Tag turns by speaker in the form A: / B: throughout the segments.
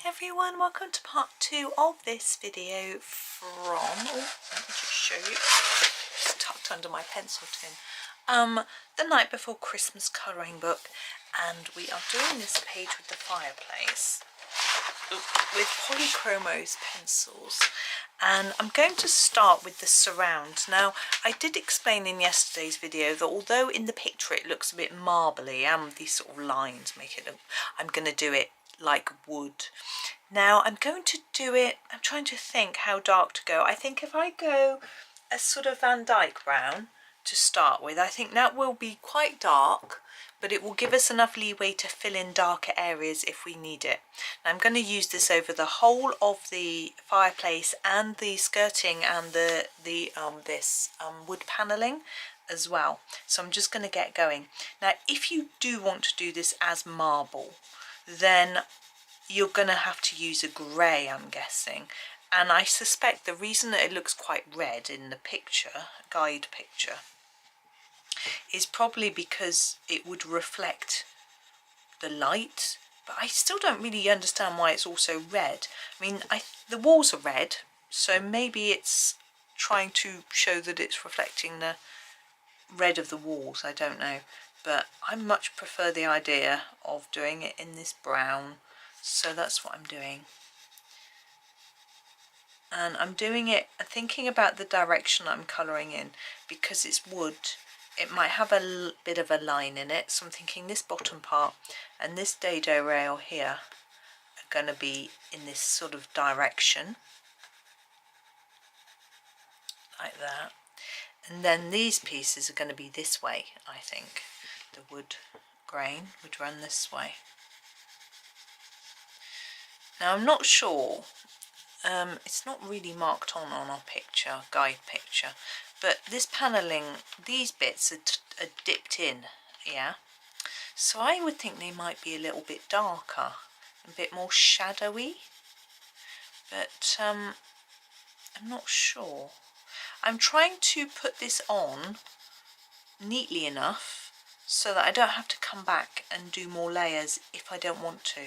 A: Hi everyone, welcome to part 2 of this video from, let me just show you, it's tucked under my pencil tin, the Night Before Christmas colouring book, and we are doing this page with the fireplace with Polychromos pencils, and I'm going to start with the surround. Now, I did explain in yesterday's video that although in the picture it looks a bit marbly and these sort of lines make it look, I'm going to do it like wood. Now I'm going to do it, I'm trying to think how dark to go. I think if I go a sort of Van Dyke brown to start with, I think that will be quite dark, but it will give us enough leeway to fill in darker areas if we need it. Now I'm going to use this over the whole of the fireplace and the skirting and this wood panelling as well. So I'm just going to get going. Now if you do want to do this as marble, then you're going to have to use a grey, I'm guessing. And I suspect the reason that it looks quite red in the picture, guide picture, is probably because it would reflect the light. But I still don't really understand why it's also red. I mean, the walls are red, so maybe it's trying to show that it's reflecting the red of the walls, I don't know. But I much prefer the idea of doing it in this brown, so that's what I'm doing. And I'm doing it thinking about the direction I'm colouring in, because it's wood. It might have a bit of a line in it, so I'm thinking this bottom part and this dado rail here are going to be in this sort of direction, like that. And then these pieces are going to be this way, I think. The wood grain would run this way. Now I'm not sure, it's not really marked on our picture, guide picture, but this panelling, these bits are dipped in, yeah? So I would think they might be a little bit darker, a bit more shadowy, but I'm not sure. I'm trying to put this on neatly enough so that I don't have to come back and do more layers if I don't want to.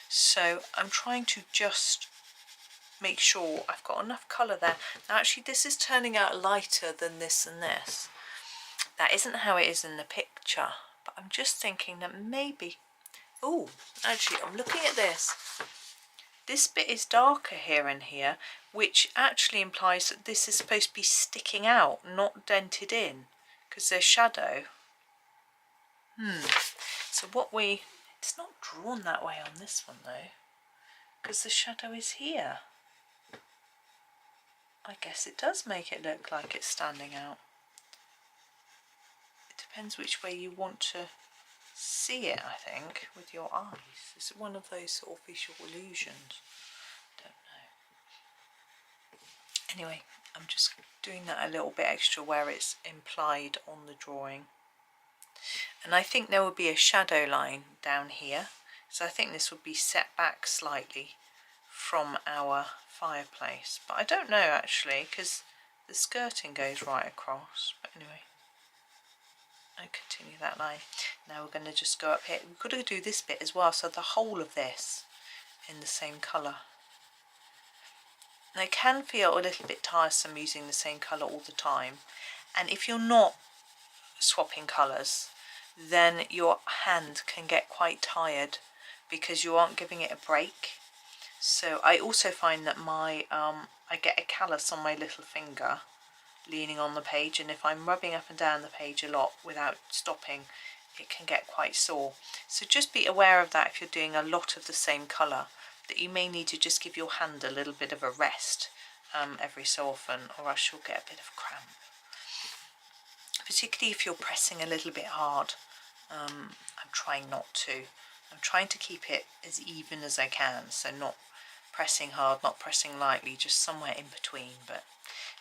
A: So I'm trying to just make sure I've got enough colour there. Now actually this is turning out lighter than this and this. That isn't how it is in the picture, but I'm just thinking that maybe, oh, actually I'm looking at this. This bit is darker here and here, which actually implies that this is supposed to be sticking out, not dented in, because there's shadow. So it's not drawn that way on this one though, because the shadow is here. I guess it does make it look like it's standing out. It depends which way you want to see it, I think, with your eyes. It's one of those sort of visual illusions. Don't know. Anyway, I'm just doing that a little bit extra where it's implied on the drawing. And I think there would be a shadow line down here. So I think this would be set back slightly from our fireplace. But I don't know actually, because the skirting goes right across. But anyway, I continue that line. Now we're going to just go up here. We've got to do this bit as well, so the whole of this in the same colour. And it can feel a little bit tiresome using the same colour all the time. And if you're not swapping colours, then your hand can get quite tired because you aren't giving it a break. So I also find that I get a callus on my little finger leaning on the page, and if I'm rubbing up and down the page a lot without stopping, it can get quite sore. So just be aware of that if you're doing a lot of the same colour, that you may need to just give your hand a little bit of a rest every so often, or else you'll get a bit of cramp. Particularly if you're pressing a little bit hard. I'm trying not to. I'm trying to keep it as even as I can, so not pressing hard, not pressing lightly, just somewhere in between. But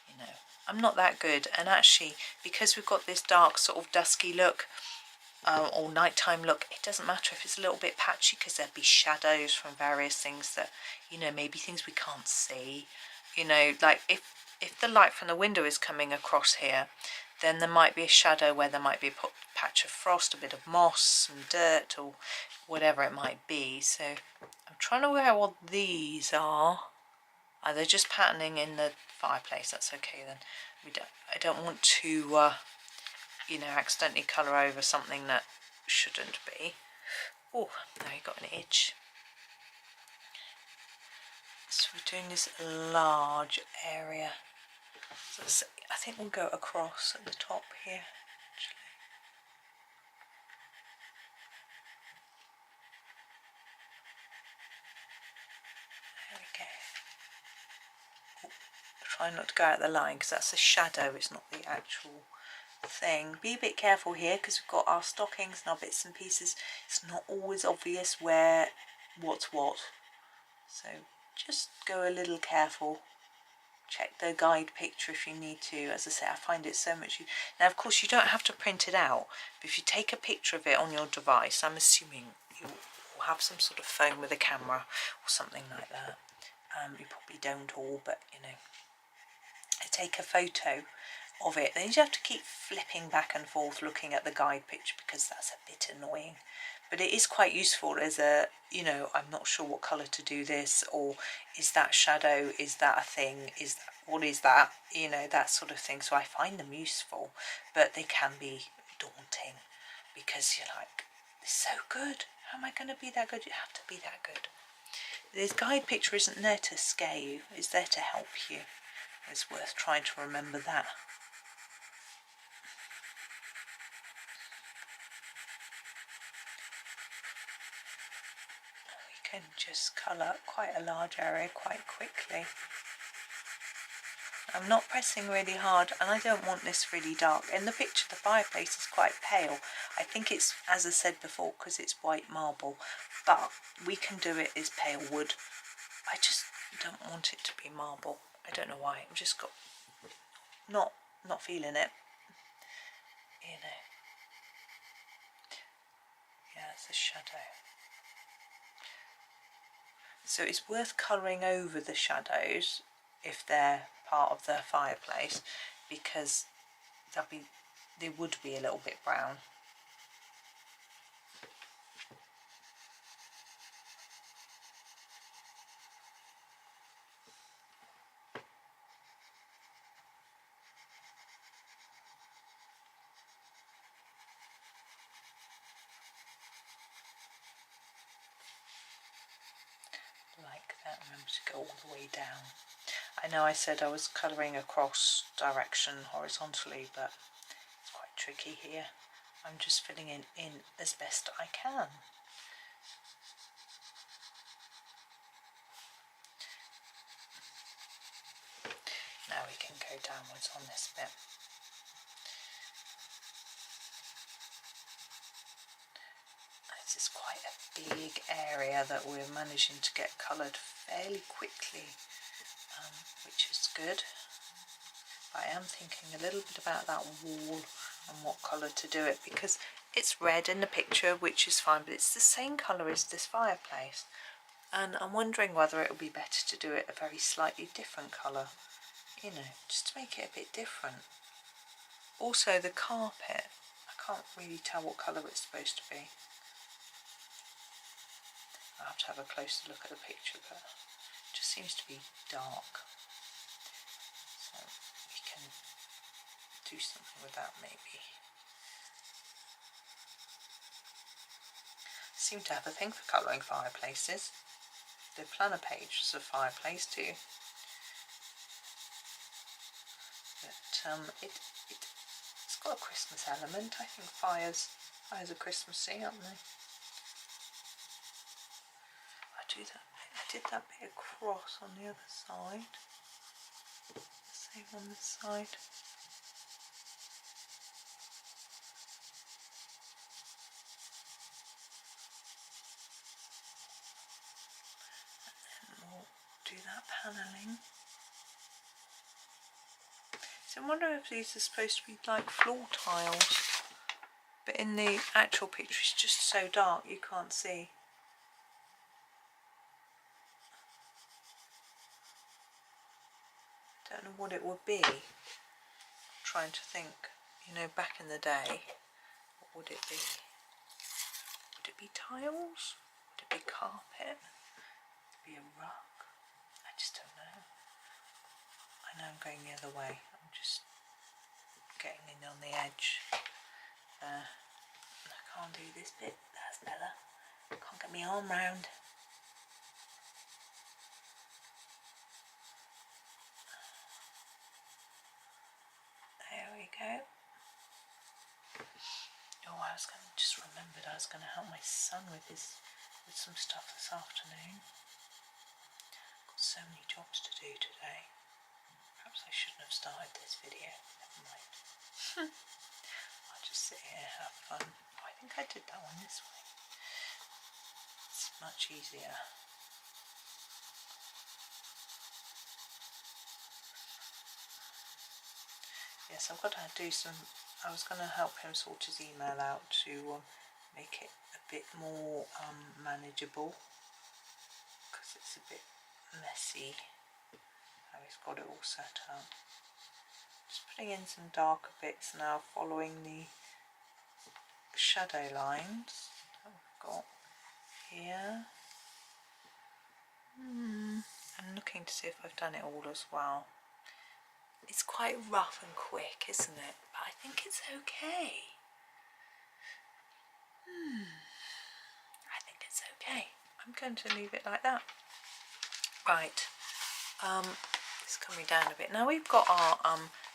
A: you know, I'm not that good, and actually because we've got this dark sort of dusky look or nighttime look, it doesn't matter if it's a little bit patchy, because there'd be shadows from various things that, you know, maybe things we can't see, you know, like if the light from the window is coming across here, then there might be a shadow where there might be a patch of frost, a bit of moss, some dirt, or whatever it might be. So I'm trying to work out what these are. They're just patterning in the fireplace. That's okay then. I don't want to, you know, accidentally colour over something that shouldn't be. Oh, now you got an itch. So we're doing this large area. So I think we'll go across at the top here. Actually. There we go. Try not to go out the line because that's a shadow, it's not the actual thing. Be a bit careful here because we've got our stockings and our bits and pieces. It's not always obvious what's what, so just go a little careful. Check the guide picture if you need to. As I say, I find it so much. Now of course you don't have to print it out, but if you take a picture of it on your device, I'm assuming you will have some sort of phone with a camera or something like that. You probably don't all, but you know, take a photo of it. Then you have to keep flipping back and forth looking at the guide picture because that's a bit annoying, but it is quite useful as a, you know, I'm not sure what colour to do this, or is that shadow, is that a thing, is that, what is that, you know, that sort of thing. So I find them useful, but they can be daunting because you're like, it's so good, how am I going to be that good? You have to be that good. This guide picture isn't there to scare you, it's there to help you. It's worth trying to remember that. We can just colour quite a large area quite quickly. I'm not pressing really hard, and I don't want this really dark. In the picture the fireplace is quite pale. I think it's, as I said before, because it's white marble, but we can do it as pale wood. I just don't want it to be marble. I don't know why. I've just got not feeling it, you know. Yeah, it's a shadow. So it's worth colouring over the shadows if they're part of the fireplace, because they would be a little bit brown. Like that. Remember to go all the way down. I know I said I was colouring across direction horizontally, but it's quite tricky here. I'm just filling in as best I can. Now we can go downwards on this bit. This is quite a big area that we're managing to get coloured fairly quickly, which is good. I am thinking a little bit about that wall and what colour to do it, because it's red in the picture, which is fine, but it's the same colour as this fireplace, and I'm wondering whether it would be better to do it a very slightly different colour, you know, just to make it a bit different. Also the carpet, I can't really tell what colour it's supposed to be. I'll have to have a closer look at the picture, but it just seems to be dark. So we can do something with that maybe. I seem to have a thing for colouring fireplaces. The planner page is a fireplace too. But it's got a Christmas element. I think fires are Christmassy, aren't they? I did that bit across on the other side. Same on this side. And then we'll do that panelling. So I'm wondering if these are supposed to be like floor tiles, but in the actual picture it's just so dark you can't see. Don't know what it would be. I'm trying to think. you know, back in the day, what would it be? Would it be tiles? Would it be carpet? Would it be a rug? I just don't know. I know I'm going the other way. I'm just getting in on the edge. I can't do this bit. That's better. Can't get my arm round. There we go. Oh, I was going to just remembered I was going to help my son with some stuff this afternoon. Got so many jobs to do today. Perhaps I shouldn't have started this video. Never mind. I'll just sit here and have fun. Oh, I think I did that one this way. It's much easier. Yes, I've got to do some. I was going to help him sort his email out to make it a bit more manageable, because it's a bit messy how he's got it all set up. Just putting in some darker bits now, following the shadow lines that we've got here. I'm looking to see if I've done it all as well. It's quite rough and quick, isn't it? But I think it's okay. I think it's okay. I'm going to leave it like that. Right. It's coming down a bit. Now we've got our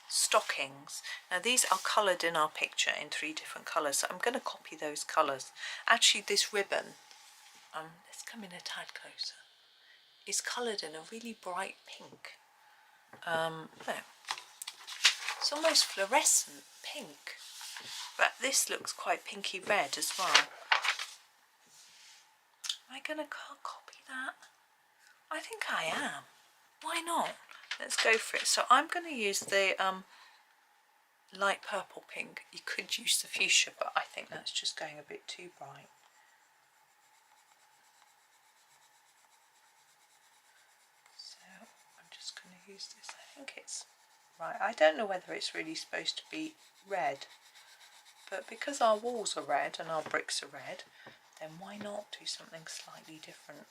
A: stockings. Now these are coloured in our picture in 3 different colours. So I'm going to copy those colours. Actually, this ribbon, let's come in a tad closer, is coloured in a really bright pink. There. It's almost fluorescent pink, but this looks quite pinky red as well. Am I going to copy that? I think I am. Why not? Let's go for it. So I'm going to use the light purple pink. You could use the fuchsia, but I think that's just going a bit too bright. So I'm just going to use this. I think it's right. I don't know whether it's really supposed to be red, but because our walls are red and our bricks are red, then why not do something slightly different?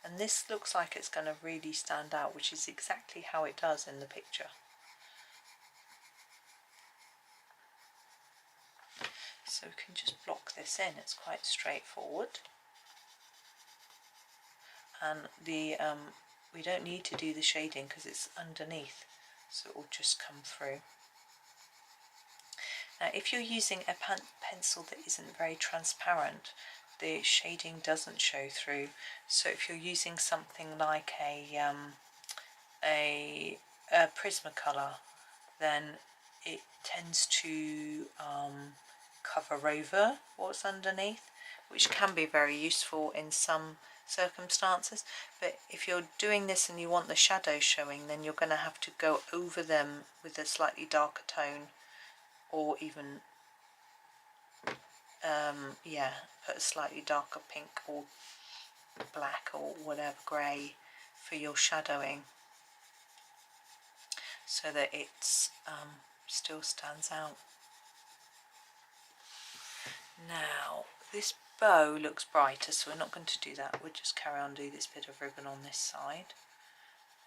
A: And this looks like it's going to really stand out, which is exactly how it does in the picture. So we can just block this in. It's quite straightforward. And the we don't need to do the shading because it's underneath, so it will just come through. Now if you're using a pencil that isn't very transparent, the shading doesn't show through. So if you're using something like a Prismacolor, then it tends to cover over what's underneath, which can be very useful in some circumstances. But if you're doing this and you want the shadows showing, then you're going to have to go over them with a slightly darker tone, or even yeah, put a slightly darker pink or black or whatever, grey, for your shadowing, so that it's still stands out. Now this bow looks brighter, so we're not going to do that. We'll just carry on, do this bit of ribbon on this side,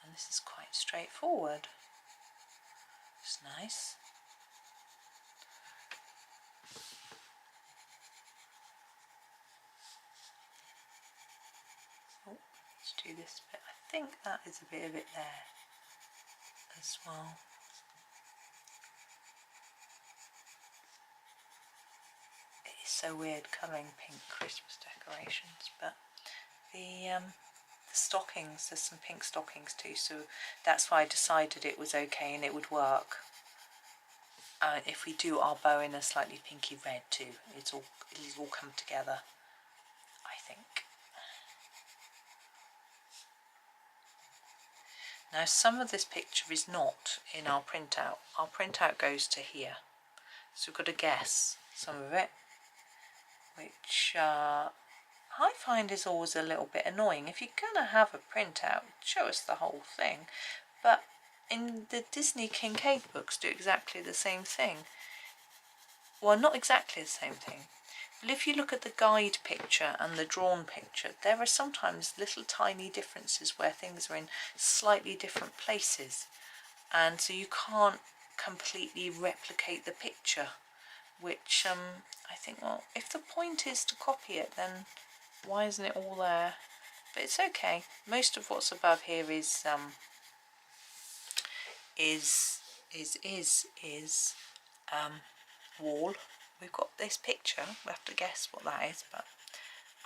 A: and this is quite straightforward. It's nice. Oh, let's do this bit. I think that is a bit of it there as well. It is so weird colouring pink Christmas decorations, but the stockings, there's some pink stockings too, so that's why I decided it was okay and it would work. If we do our bow in a slightly pinky red too, it'll all come together, I think. Now some of this picture is not in our printout. Our printout goes to here, so we've got to guess some of it, which I find is always a little bit annoying. If you're going to have a printout, show us the whole thing, but in the Disney Kincaid books do exactly the same thing. Well, not exactly the same thing, but if you look at the guide picture and the drawn picture, there are sometimes little tiny differences where things are in slightly different places, and so you can't completely replicate the picture, which I think, well, if the point is to copy it, then why isn't it all there? But it's okay. Most of what's above here is wall. We've got this picture. We have to guess what that is, but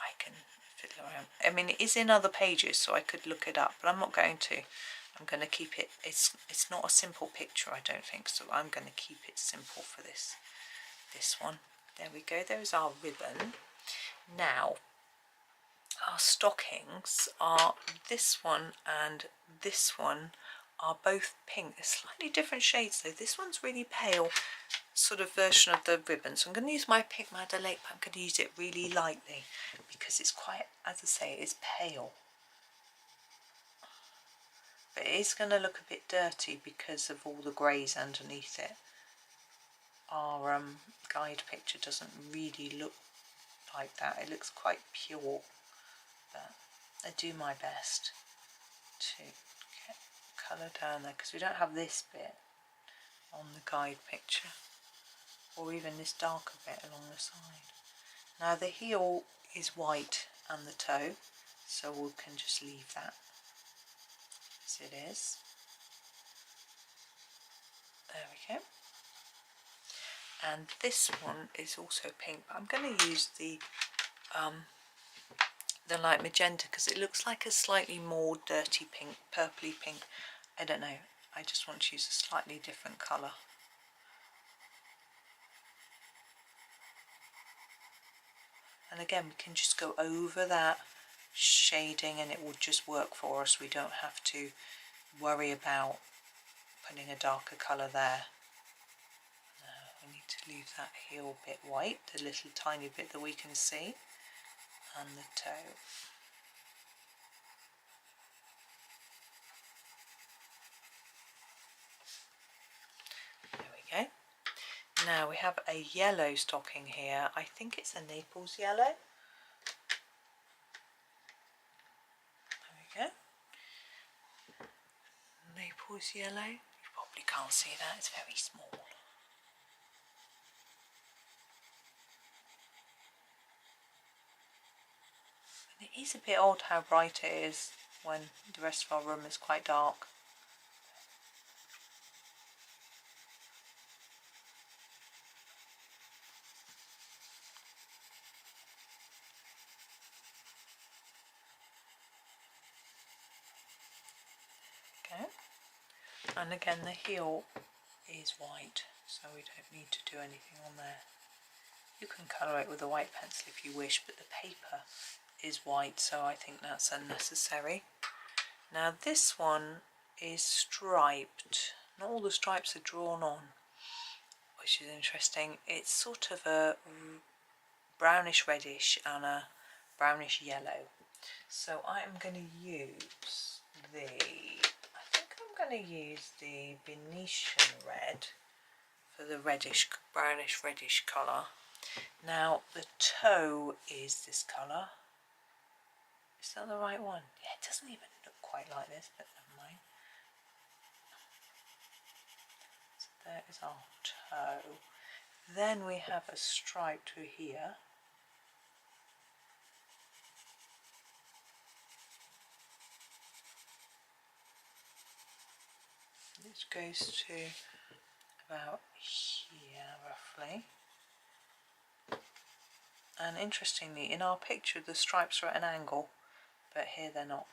A: I can fiddle around. I mean, it is in other pages, so I could look it up, but I'm not going to. I'm going to keep it. It's not a simple picture, I don't think, so I'm going to keep it simple for this one. There we go. There's our ribbon. Now, our stockings are this one and this one are both pink. They're slightly different shades though. This one's really pale, sort of version of the ribbon. So I'm going to use my pink Madder Lake, but I'm going to use it really lightly because it's quite, as I say, it's pale. But it is going to look a bit dirty because of all the greys underneath it. Our guide picture doesn't really look like that. It looks quite pure, but I do my best to get colour down there because we don't have this bit on the guide picture, or even this darker bit along the side. Now the heel is white and the toe, so we can just leave that as it is. There we go. And this one is also pink, but I'm going to use the light magenta because it looks like a slightly more dirty pink, purpley pink. I don't know, I just want to use a slightly different colour. And again, we can just go over that shading and it will just work for us. We don't have to worry about putting a darker colour there. We need to leave that heel bit white, the little tiny bit that we can see, and the toe. There we go. Now we have a yellow stocking here. I think it's a Naples yellow. There we go. Naples yellow. You probably can't see that, it's very small. And it is a bit odd how bright it is when the rest of our room is quite dark. Okay. And again, the heel is white, so we don't need to do anything on there. You can colour it with a white pencil if you wish, but the paper is white, so I think that's unnecessary. Now this one is striped. Not all the stripes are drawn on, which is interesting. It's sort of a brownish reddish and a brownish yellow. So I'm going to use I'm going to use the Venetian red for the reddish, brownish reddish colour. Now the toe is this colour. Is that the right one? Yeah, it doesn't even look quite like this, but never mind. So there is our toe. Then we have a stripe to here. This goes to about here roughly. And interestingly, in our picture the stripes are at an angle, but here they're not.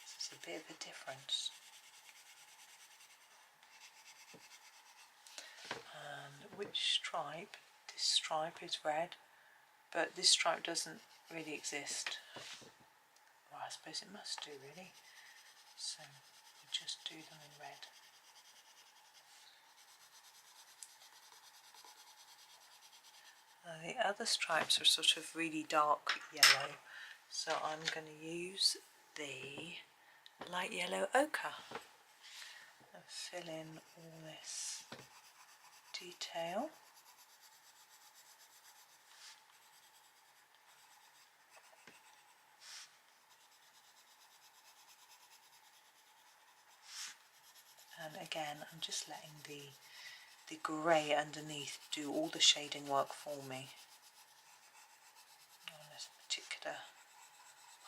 A: So it's a bit of a difference. And which stripe? This stripe is red, but this stripe doesn't really exist. Well, I suppose it must do really. So we just do them in red. The other stripes are sort of really dark yellow, so I'm going to use the light yellow ochre and fill in all this detail. And again, I'm just letting the grey underneath do all the shading work for me on this particular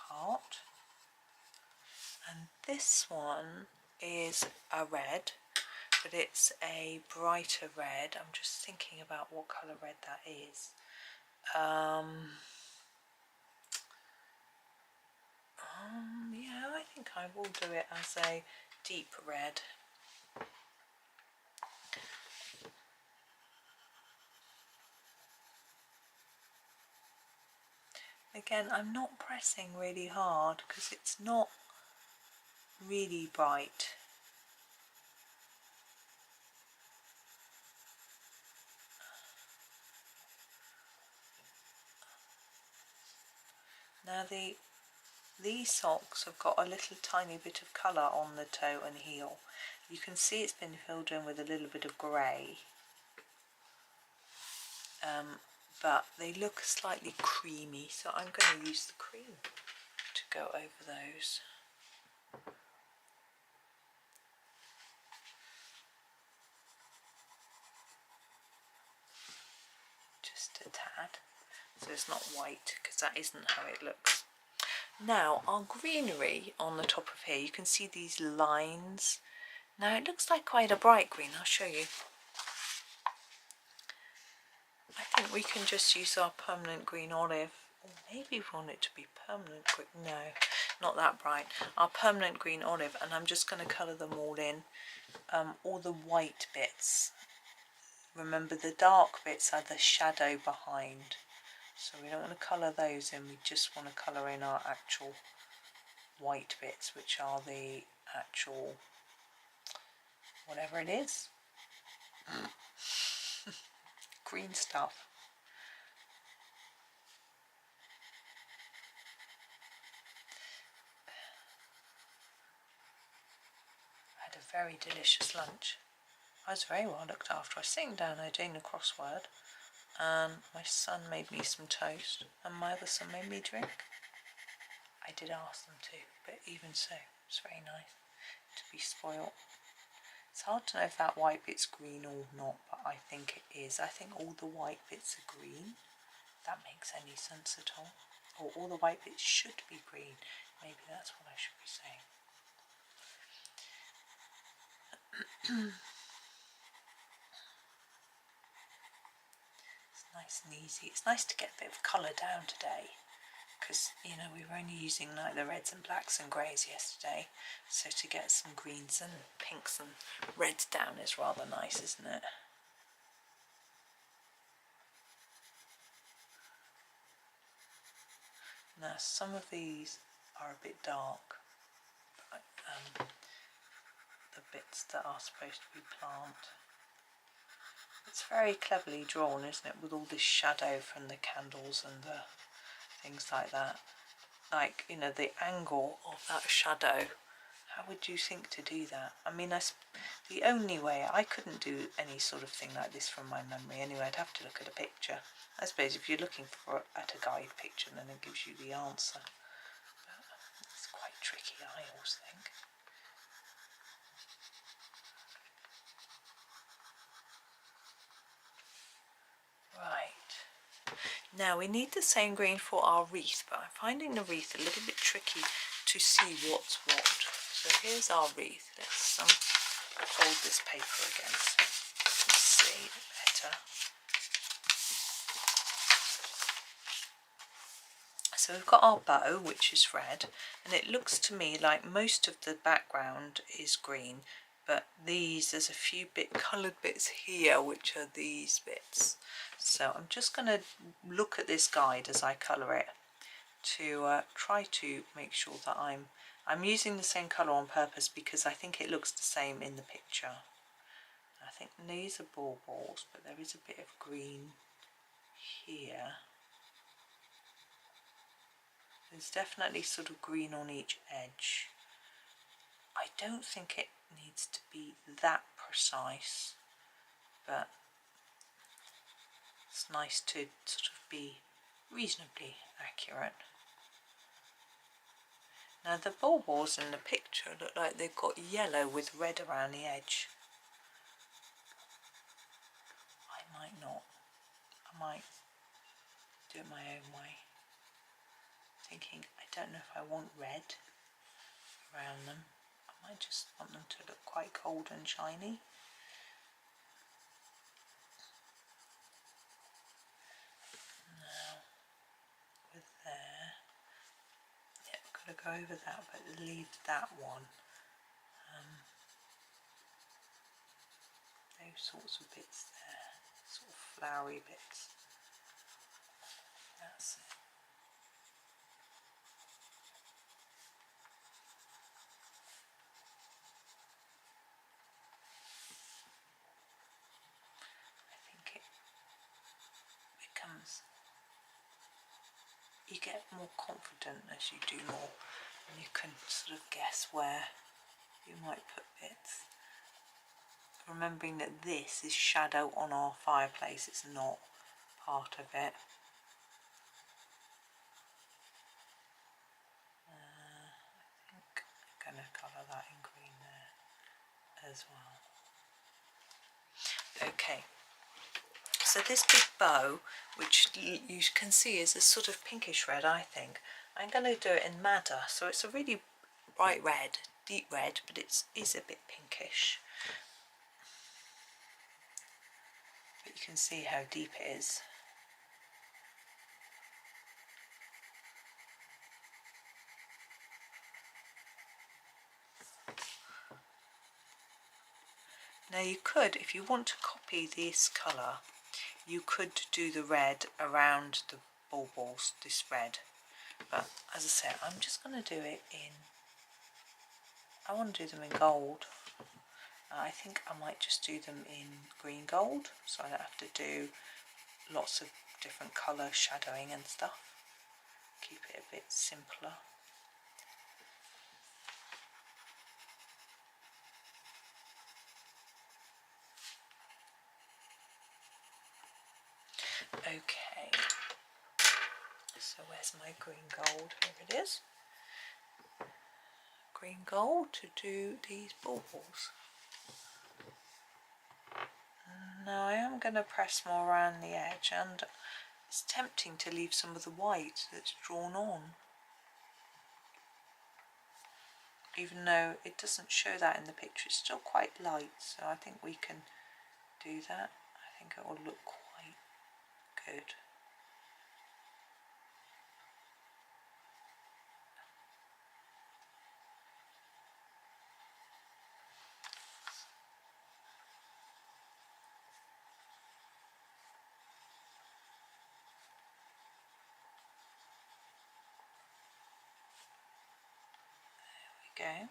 A: part. And this one is a red, but it's a brighter red. I'm just thinking about what colour red that is. Yeah, I think I will do it as a deep red. Again, I'm not pressing really hard because it's not really bright. Now these socks have got a little tiny bit of colour on the toe and heel. You can see it's been filled in with a little bit of grey, but they look slightly creamy, so I'm going to use the cream to go over those. Just a tad, so it's not white, because that isn't how it looks. Now our greenery on the top of here, you can see these lines. Now it looks like quite a bright green, I'll show you. I think we can just use our permanent green olive, or maybe we want it to be permanent green, no, not that bright. Our permanent green olive, and I'm just going to colour them all in, all the white bits. Remember, the dark bits are the shadow behind, so we don't want to colour those in, we just want to colour in our actual white bits, which are the actual, whatever it is, green stuff. I had a very delicious lunch. I was very well looked after. I was sitting down there doing the crossword, and my son made me some toast, and my other son made me a drink. I did ask them to, but even so, it's very nice to be spoilt. It's hard to know if that white bit's green or not, but I think it is. I think all the white bits are green. If that makes any sense at all. Or all the white bits should be green. Maybe that's what I should be saying. It's nice and easy. It's nice to get a bit of colour down today, because, you know, we were only using like the reds and blacks and greys yesterday, so to get some greens and pinks and reds down is rather nice, isn't it? Now some of these are a bit dark, but, the bits that are supposed to be plant. It's very cleverly drawn, isn't it, with all this shadow from the candles and the things like that. Like, you know, the angle of that shadow. How would you think to do that? I mean, the only way, I couldn't do any sort of thing like this from my memory anyway. I'd have to look at a picture. I suppose if you're looking at a guide picture, then it gives you the answer. But it's quite tricky, I always think. Right. Now we need the same green for our wreath, but I'm finding the wreath a little bit tricky to see what's what. So here's our wreath. Let's fold this paper again so you can see better. So we've got our bow, which is red, and it looks to me like most of the background is green, but there's a few coloured bits here, which are these bits. So I'm just going to look at this guide as I colour it to try to make sure that I'm using the same colour on purpose, because I think it looks the same in the picture. I think these are baubles, but there is a bit of green here. There's definitely sort of green on each edge, I don't think it needs to be that precise, but it's nice to sort of be reasonably accurate. Now the baubles in the picture look like they've got yellow with red around the edge. I might not. I might do it my own way. Thinking I don't know if I want red around them. I might just want them to look quite cold and shiny. Now with there, yeah, I've got to go over that, but leave that one. Those sorts of bits there, sort of flowery bits. That's it. I think it becomes, you get more confident as you do more, and you can sort of guess where you might put bits. Remembering that this is shadow on our fireplace, it's not part of it. I think I'm going to colour that in green there as well. Okay, so this big bow, which you can see is a sort of pinkish red, I think. I'm going to do it in madder, so it's a really bright red, deep red, but it is a bit pinkish. But you can see how deep it is. Now you could, if you want to copy this colour, you could do the red around the baubles, this red. But as I said, I'm just going to do it in, I want to do them in gold. I think I might just do them in green gold, so I don't have to do lots of different colour shadowing and stuff. Keep it a bit simpler. Okay, so where's my green gold? Here it is. Green gold to do these baubles. Now I am going to press more around the edge, and it's tempting to leave some of the white that's drawn on, even though it doesn't show that in the picture. It's still quite light, so I think we can do that. I think it will look quite good. There we go.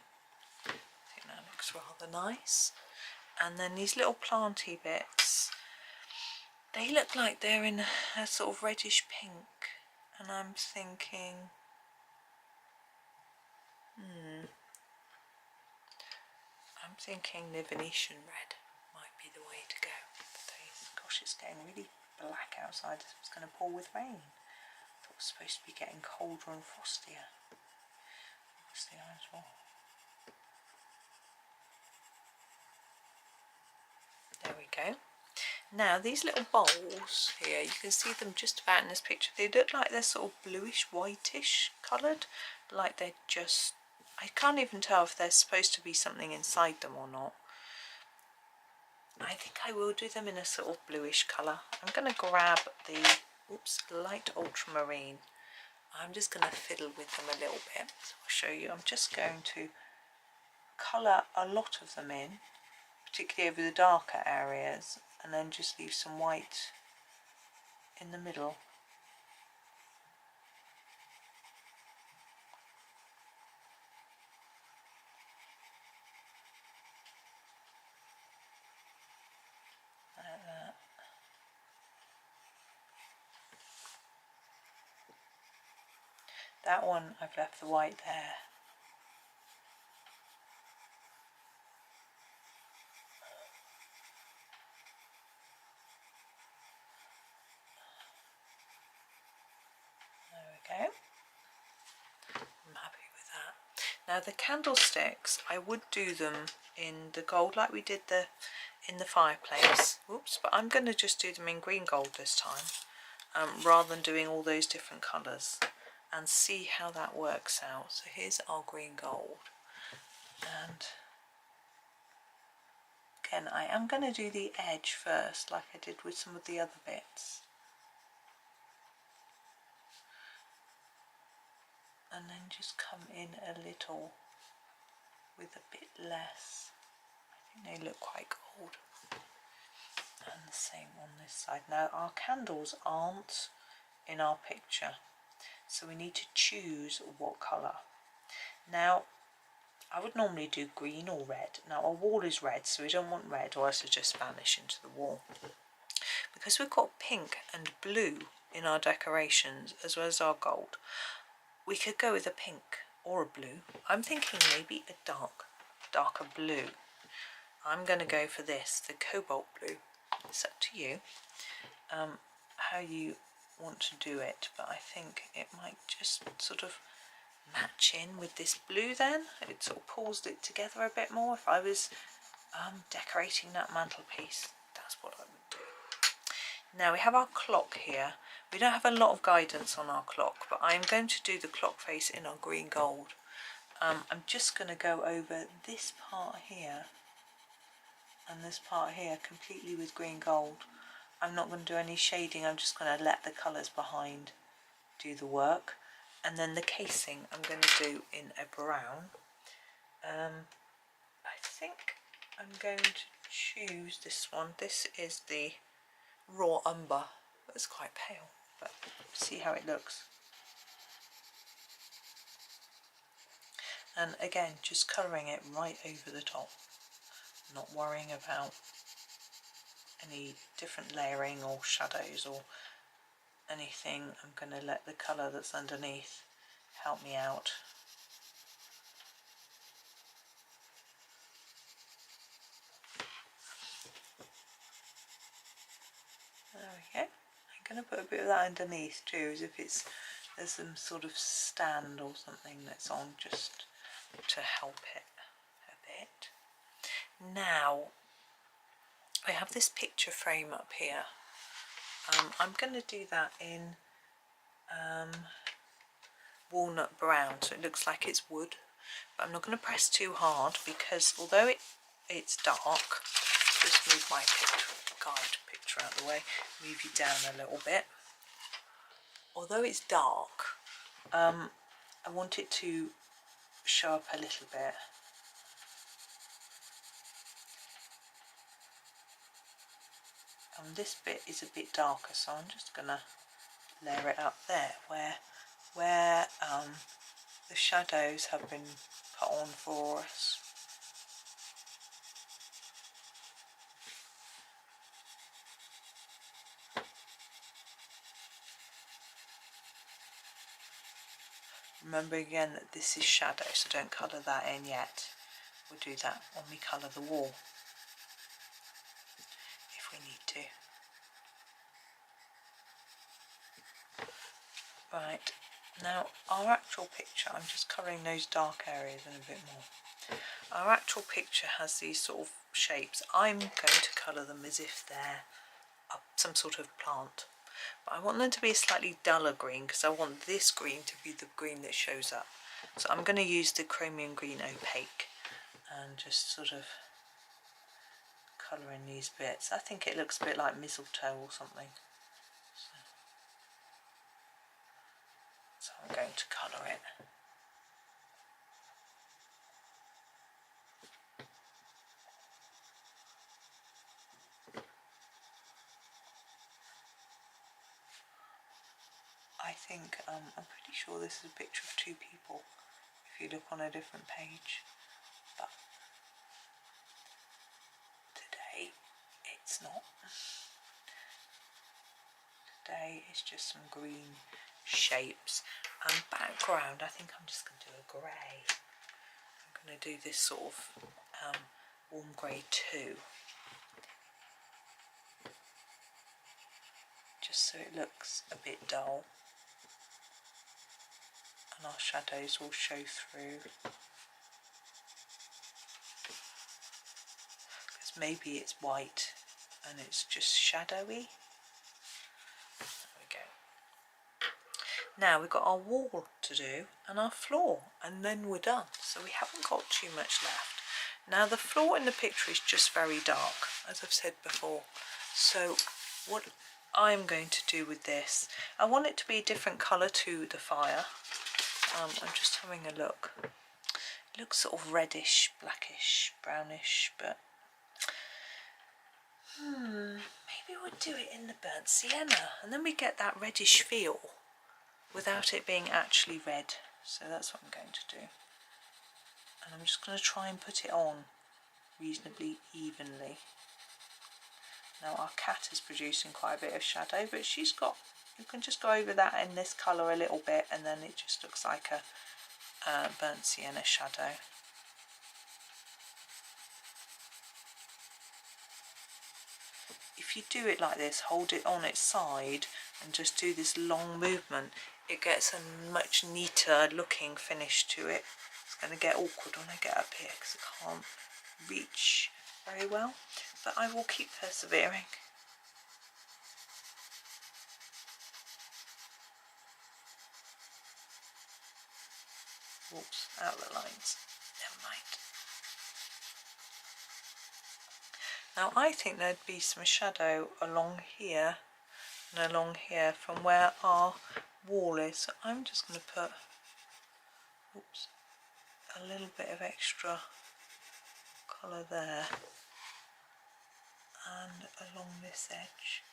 A: I think that looks rather nice. And then these little planty bits, they look like they're in a sort of reddish pink, and I'm thinking, I'm thinking the Venetian red might be the way to go. Gosh, it's getting really black outside. It's going to pour with rain. I thought it was supposed to be getting colder and frostier. Frosty as well. There we go. Now these little bowls here, you can see them just about in this picture. They look like they're sort of bluish whitish coloured, like they're just, I can't even tell if there's supposed to be something inside them or not. I think I will do them in a sort of bluish colour. I'm going to grab the light ultramarine. I'm just going to fiddle with them a little bit. So I'll show you. I'm just going to colour a lot of them in, particularly over the darker areas, and then just leave some white in the middle. Like that. That one I've left the white there. Now the candlesticks, I would do them in the gold like we did in the fireplace. Oops, but I'm going to just do them in green gold this time, rather than doing all those different colours, and see how that works out. So here's our green gold, and again I am going to do the edge first like I did with some of the other bits, and then just come in a little with a bit less. I think they look quite gold. And the same on this side. Now our candles aren't in our picture, so we need to choose what colour. Now I would normally do green or red. Now our wall is red, so we don't want red or else it'll just vanish into the wall. Because we've got pink and blue in our decorations as well as our gold, we could go with a pink or a blue. I'm thinking maybe a darker blue. I'm going to go for this, the cobalt blue. It's up to you how you want to do it, but I think it might just sort of match in with this blue then. It sort of pulls it together a bit more. If I was decorating that mantelpiece, that's what I would do. Now we have our clock here. We don't have a lot of guidance on our clock, but I'm going to do the clock face in our green gold. I'm just going to go over this part here and this part here completely with green gold. I'm not going to do any shading, I'm just going to let the colours behind do the work. And then the casing I'm going to do in a brown. I think I'm going to choose this one. This is the raw umber. It's quite pale, but see how it looks. And again, just colouring it right over the top. Not worrying about any different layering or shadows or anything. I'm going to let the colour that's underneath help me out. There we go. I'm going to put a bit of that underneath too, as if there's some sort of stand or something that's on, just to help it a bit. Now I have this picture frame up here. I'm going to do that in walnut brown, so it looks like it's wood, but I'm not going to press too hard because although it's dark, just move my guide picture out of the way, move you down a little bit. Although it's dark, I want it to show up a little bit. And this bit is a bit darker, so I'm just going to layer it up there where the shadows have been put on for us. Remember again that this is shadow, so don't colour that in yet. We'll do that when we colour the wall, if we need to. Right, now our actual picture, I'm just colouring those dark areas in a bit more. Our actual picture has these sort of shapes. I'm going to colour them as if they're some sort of plant. But I want them to be a slightly duller green because I want this green to be the green that shows up. So I'm going to use the chromium green opaque and just sort of colour in these bits. I think it looks a bit like mistletoe or something. So I'm going to colour it. I think, I'm pretty sure this is a picture of two people if you look on a different page, but today it's not. Today it's just some green shapes. Background, I think I'm just going to do a grey. I'm going to do this sort of warm grey too, just so it looks a bit dull and our shadows will show through. maybe it's white and it's just shadowy. There we go. Now we've got our wall to do and our floor, and then we're done. So we haven't got too much left. Now the floor in the picture is just very dark, as I've said before. So what I'm going to do with this, I want it to be a different colour to the fire. I'm just having a look. It looks sort of reddish, blackish, brownish, but maybe we'll do it in the burnt sienna, and then we get that reddish feel without it being actually red. So that's what I'm going to do. And I'm just going to try and put it on reasonably evenly. Now our cat is producing quite a bit of shadow, but she's got, you can just go over that in this colour a little bit, and then it just looks like a burnt sienna shadow. If you do it like this, hold it on its side and just do this long movement, it gets a much neater looking finish to it. It's going to get awkward when I get up here because I can't reach very well, but I will keep persevering. Whoops, out the lines. Never mind. Now I think there'd be some shadow along here and along here from where our wall is. So I'm just going to put a little bit of extra colour there and along this edge.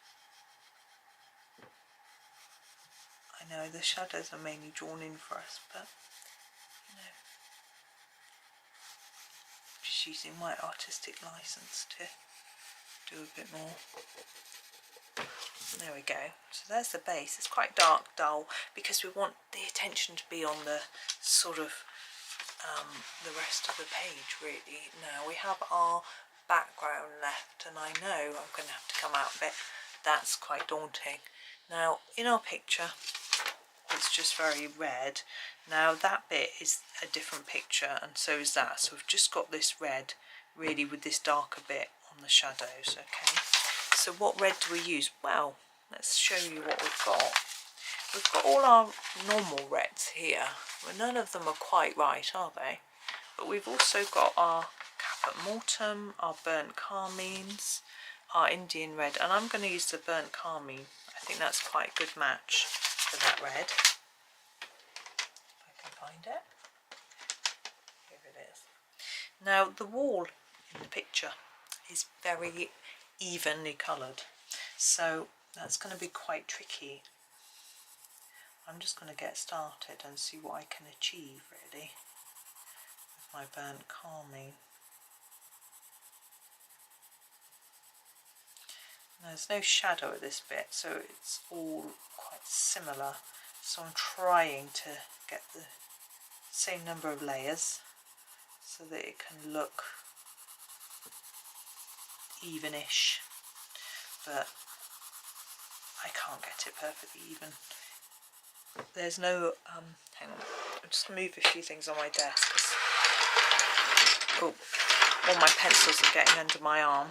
A: I know the shadows are mainly drawn in for us, but you know, just using my artistic license to do a bit more. There we go. So there's the base. It's quite dark, dull, because we want the attention to be on the sort of the rest of the page really. Now we have our background left, and I know I'm going to have to come out of it. That's quite daunting. Now in our picture it's just very red. Now that bit is a different picture, and so is that. So we've just got this red really with this darker bit on the shadows. Okay, so what red do we use? Well, let's show you what we've got. We've got all our normal reds here. Well, none of them are quite right, are they? But we've also got our Caput Mortem, our burnt carmines, our Indian red, and I'm going to use the burnt carmine. I think that's quite a good match for that red. If I can find it. Here it is. Now the wall in the picture is very evenly coloured, so that's going to be quite tricky. I'm just going to get started and see what I can achieve really with my burnt carmine. There's no shadow at this bit, so it's all quite similar. So I'm trying to get the same number of layers so that it can look evenish, but I can't get it perfectly even. There's no, hang on, I'm just going to move a few things on my desk because all my pencils are getting under my arm.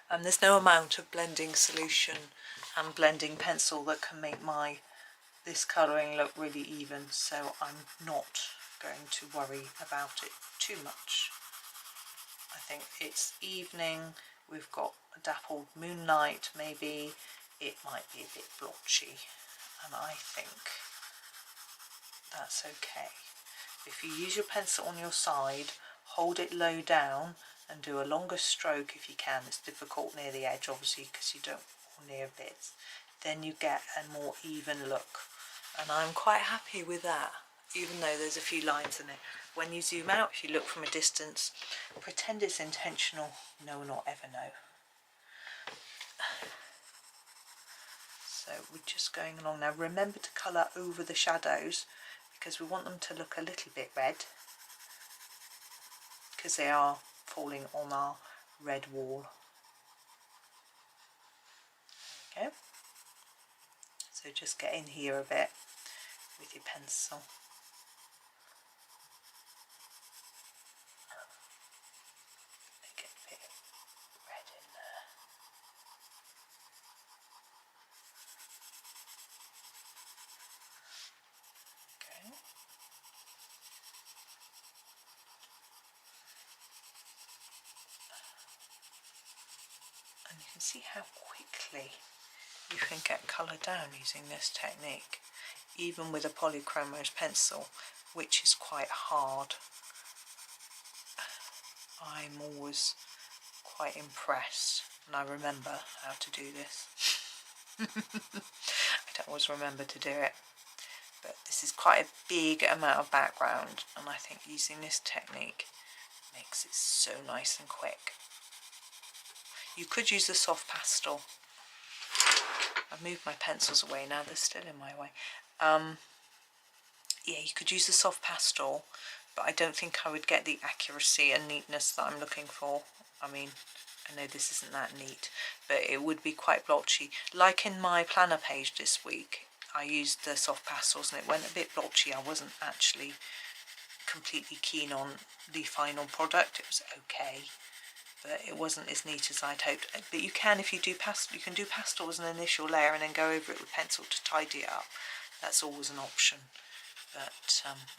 A: And there's no amount of blending solution and blending pencil that can make this colouring look really even, so I'm not going to worry about it too much. I think it's evening, we've got a dappled moonlight, maybe it might be a bit blotchy, and I think that's okay. If you use your pencil on your side, hold it low down and do a longer stroke if you can. It's difficult near the edge obviously because you don't want near bits. Then you get a more even look, and I'm quite happy with that, even though there's a few lines in it. When you zoom out, if you look from a distance, pretend it's intentional. No one will ever know. So we're just going along now. Remember to colour over the shadows because we want them to look a little bit red because they are falling on our red wall. There we go. So just get in here a bit with your pencil. Make it a bit see how quickly you can get colour down using this technique, even with a Polychromos pencil, which is quite hard. I'm always quite impressed, and I remember how to do this. I don't always remember to do it, but this is quite a big amount of background, and I think using this technique makes it so nice and quick. You could use the soft pastel. I've moved my pencils away now, they're still in my way. Yeah, you could use the soft pastel, but I don't think I would get the accuracy and neatness that I'm looking for. I mean, I know this isn't that neat, but it would be quite blotchy. Like in my planner page this week, I used the soft pastels and it went a bit blotchy. I wasn't actually completely keen on the final product. It was okay, but it wasn't as neat as I'd hoped. But you can, if you do pastel, you can do pastel as an initial layer and then go over it with pencil to tidy it up. That's always an option. But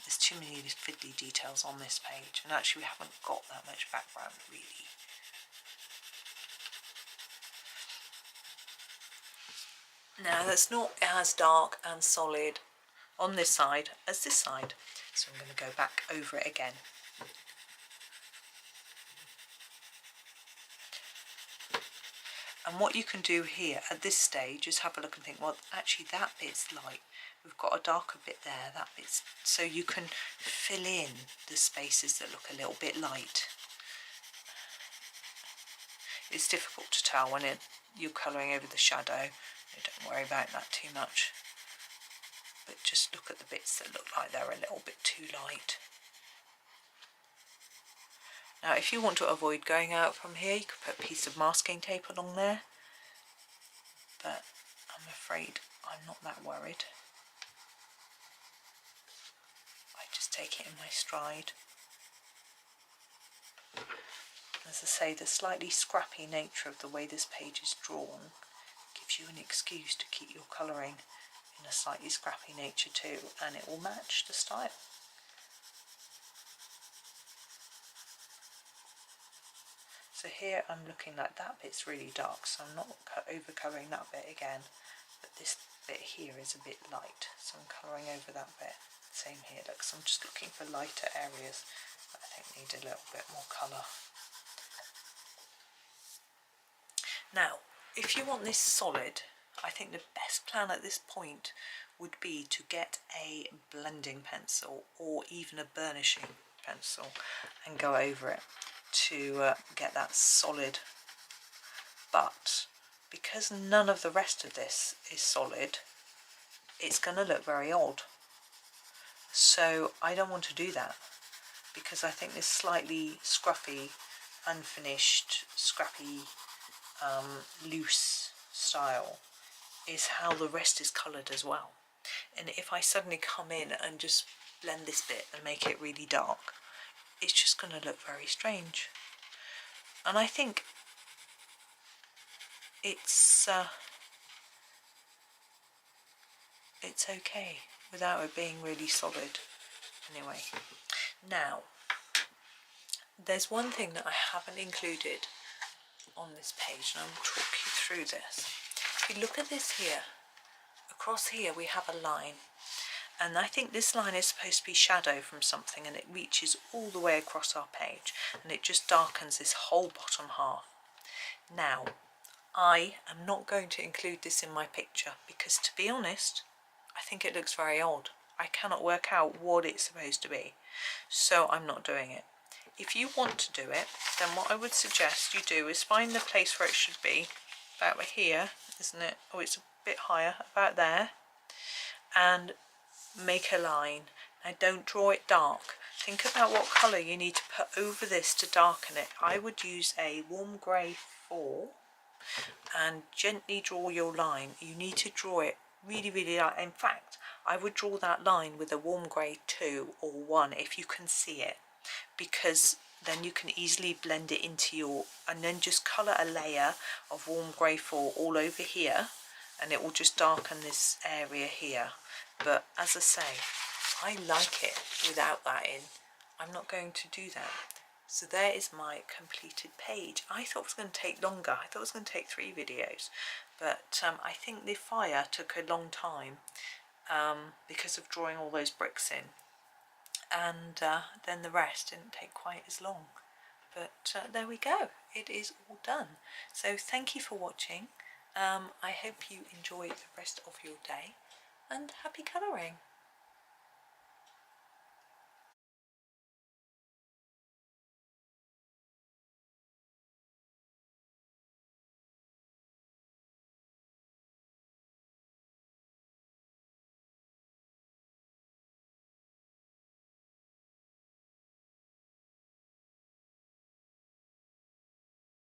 A: there's too many fiddly details on this page, and actually we haven't got that much background really. Now that's not as dark and solid on this side as this side, so I'm going to go back over it again. And what you can do here at this stage is have a look and think, well, actually that bit's light. We've got a darker bit there, that bit's... So you can fill in the spaces that look a little bit light. It's difficult to tell when you're colouring over the shadow. Don't worry about that too much. But just look at the bits that look like they're a little bit too light. Now if you want to avoid going out from here, you could put a piece of masking tape along there. But I'm afraid I'm not that worried. I just take it in my stride. As I say, the slightly scrappy nature of the way this page is drawn gives you an excuse to keep your colouring in a slightly scrappy nature too, and it will match the style. So here I'm looking like that bit's really dark, so I'm not over colouring that bit again, but this bit here is a bit light, so I'm colouring over that bit. Same here, look, so I'm just looking for lighter areas that I think need a little bit more colour. Now, if you want this solid, I think the best plan at this point would be to get a blending pencil or even a burnishing pencil and go over it to get that solid. But because none of the rest of this is solid, it's going to look very odd. So I don't want to do that, because I think this slightly scruffy, unfinished, scrappy, loose style is how the rest is coloured as well. And if I suddenly come in and just blend this bit and make it really dark, it's just going to look very strange. And I think it's okay without it being really solid. Anyway, now there's one thing that I haven't included on this page, and I will talk you through this. If you look at this here, across here we have a line, and I think this line is supposed to be shadow from something, and it reaches all the way across our page and it just darkens this whole bottom half. Now I am not going to include this in my picture because, to be honest, I think it looks very odd. I cannot work out what it's supposed to be, so I'm not doing it. If you want to do it, then what I would suggest you do is find the place where it should be, about here, isn't it? Oh, it's a bit higher, about there, and make a line. Now don't draw it dark. Think about what colour you need to put over this to darken it. I would use a warm grey 4 and gently draw your line. You need to draw it really, really light. In fact, I would draw that line with a warm grey 2 or 1 if you can see it, because then you can easily blend it into your, and then just colour a layer of warm grey 4 all over here, and it will just darken this area here. But as I say, I like it without that in. I'm not going to do that. So there is my completed page. I thought it was going to take longer. I thought it was going to take 3 videos, but I think the fire took a long time because of drawing all those bricks in, and then the rest didn't take quite as long. But there we go, it is all done. So thank you for watching. I hope you enjoy the rest of your day, and happy colouring.